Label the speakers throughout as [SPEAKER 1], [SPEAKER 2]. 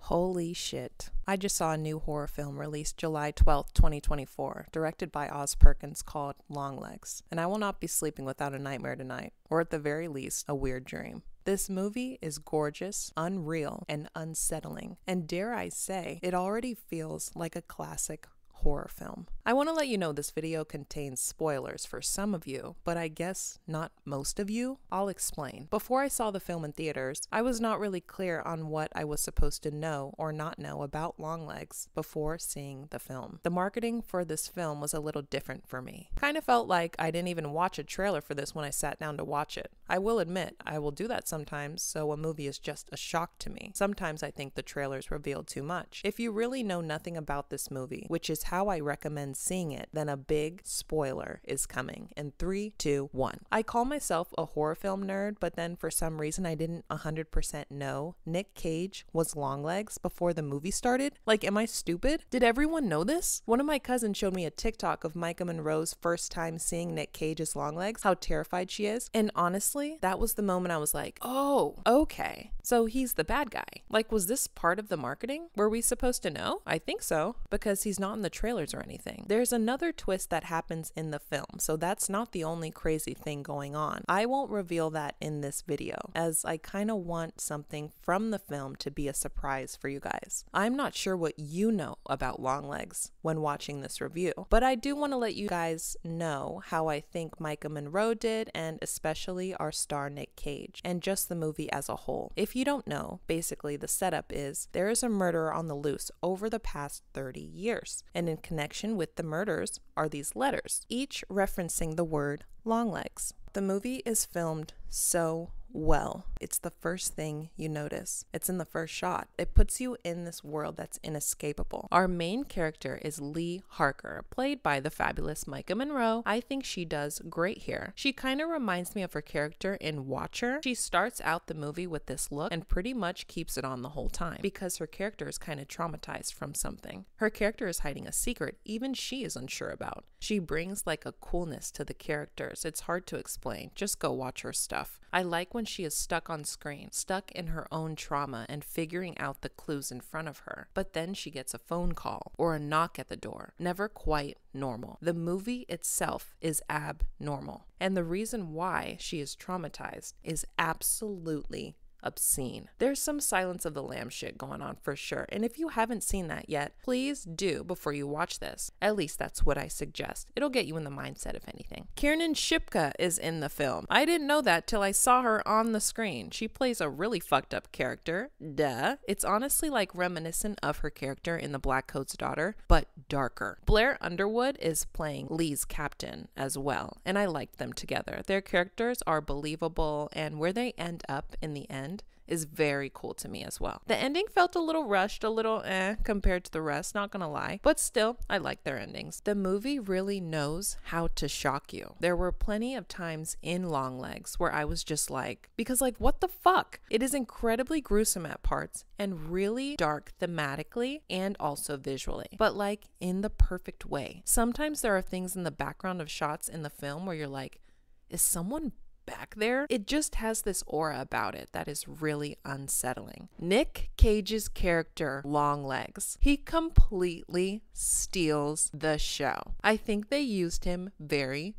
[SPEAKER 1] Holy shit. I just saw a new horror film released July 12th, 2024, directed by Oz Perkins called Longlegs, and I will not be sleeping without a nightmare tonight, or at the very least, a weird dream. This movie is gorgeous, unreal, and unsettling, and dare I say, it already feels like a classic horror film. I want to let you know this video contains spoilers for some of you, but I guess not most of you. I'll explain. Before I saw the film in theaters, I was not really clear on what I was supposed to know or not know about Longlegs before seeing the film. The marketing for this film was a little different for me. Kind of felt like I didn't even watch a trailer for this when I sat down to watch it. I will admit, I will do that sometimes, so a movie is just a shock to me. Sometimes I think the trailers reveal too much. If you really know nothing about this movie, which is how I recommend seeing it, then a big spoiler is coming in 3, 2, 1. I call myself a horror film nerd, but then for some reason I didn't 100% know Nick Cage was Longlegs before the movie started. Like, am I stupid? Did everyone know this? One of my cousins showed me a TikTok of Micah Monroe's first time seeing Nick Cage as Longlegs, how terrified she is, and honestly, that was the moment I was like, oh, okay, so he's the bad guy. Like, was this part of the marketing? Were we supposed to know? I think so, because he's not in the trailers or anything. There's another twist that happens in the film, so that's not the only crazy thing going on. I won't reveal that in this video, as I kind of want something from the film to be a surprise for you guys. I'm not sure what you know about Longlegs when watching this review, but I do want to let you guys know how I think Micah Monroe did, and especially our star Nick Cage, and just the movie as a whole. If you don't know, basically the setup is there is a murderer on the loose over the past 30 years, and in connection with the murders are these letters, each referencing the word Longlegs. The movie is filmed so well. It's the first thing you notice. It's in the first shot. It puts you in this world that's inescapable. Our main character is Lee Harker, played by the fabulous Micah Monroe. I think she does great here. She kind of reminds me of her character in Watcher. She starts out the movie with this look and pretty much keeps it on the whole time because her character is kind of traumatized from something. Her character is hiding a secret even she is unsure about. She brings like a coolness to the characters. It's hard to explain. Just go watch her stuff. I like when she is stuck on screen, stuck in her own trauma and figuring out the clues in front of her. But then she gets a phone call or a knock at the door. Never quite normal. The movie itself is abnormal. And the reason why she is traumatized is absolutely obscene. There's some Silence of the Lambs shit going on for sure, and if you haven't seen that yet, please do before you watch this. At least that's what I suggest. It'll get you in the mindset if anything. Kiernan Shipka is in the film. I didn't know that till I saw her on the screen. She plays a really fucked up character. Duh. It's honestly like reminiscent of her character in The Black Coat's Daughter, but darker. Blair Underwood is playing Lee's captain as well, and I liked them together. Their characters are believable, and where they end up in the end is very cool to me as well. The ending felt a little rushed, a little compared to the rest, not gonna lie, but still, I like their endings. The movie really knows how to shock you. There were plenty of times in Longlegs where I was just like, because like, what the fuck? It is incredibly gruesome at parts and really dark thematically and also visually, but like in the perfect way. Sometimes there are things in the background of shots in the film where you're like, is someone back there? It just has this aura about it that is really unsettling. Nick Cage's character, Longlegs, he completely steals the show. I think they used him very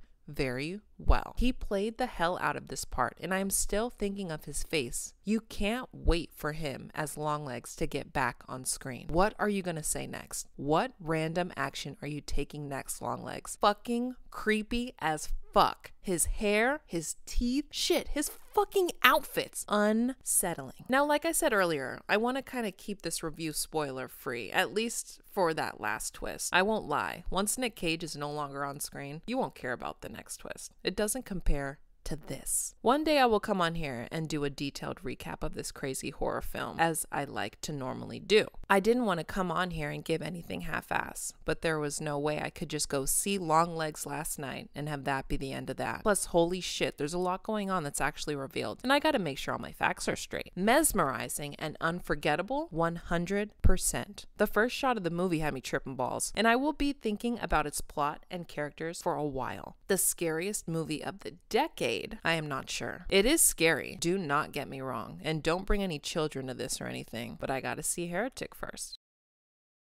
[SPEAKER 1] well. He played the hell out of this part, and I'm still thinking of his face. You can't wait for him as Longlegs to get back on screen. What are you gonna say next? What random action are you taking next, Longlegs? Fucking creepy as fuck. His hair, his teeth, shit, his fucking outfits. Unsettling. Now, like I said earlier, I want to kind of keep this review spoiler free, at least for that last twist. I won't lie. Once Nick Cage is no longer on screen, you won't care about the next twist. It doesn't compare to this. One day I will come on here and do a detailed recap of this crazy horror film, as I like to normally do. I didn't want to come on here and give anything half-ass, but there was no way I could just go see Longlegs last night and have that be the end of that. Plus, holy shit, there's a lot going on that's actually revealed, and I gotta make sure all my facts are straight. Mesmerizing and unforgettable, 100%. The first shot of the movie had me tripping balls, and I will be thinking about its plot and characters for a while. The scariest movie of the decade? I am not sure. It is scary, do not get me wrong, and don't bring any children to this or anything, but I gotta see Heretic first.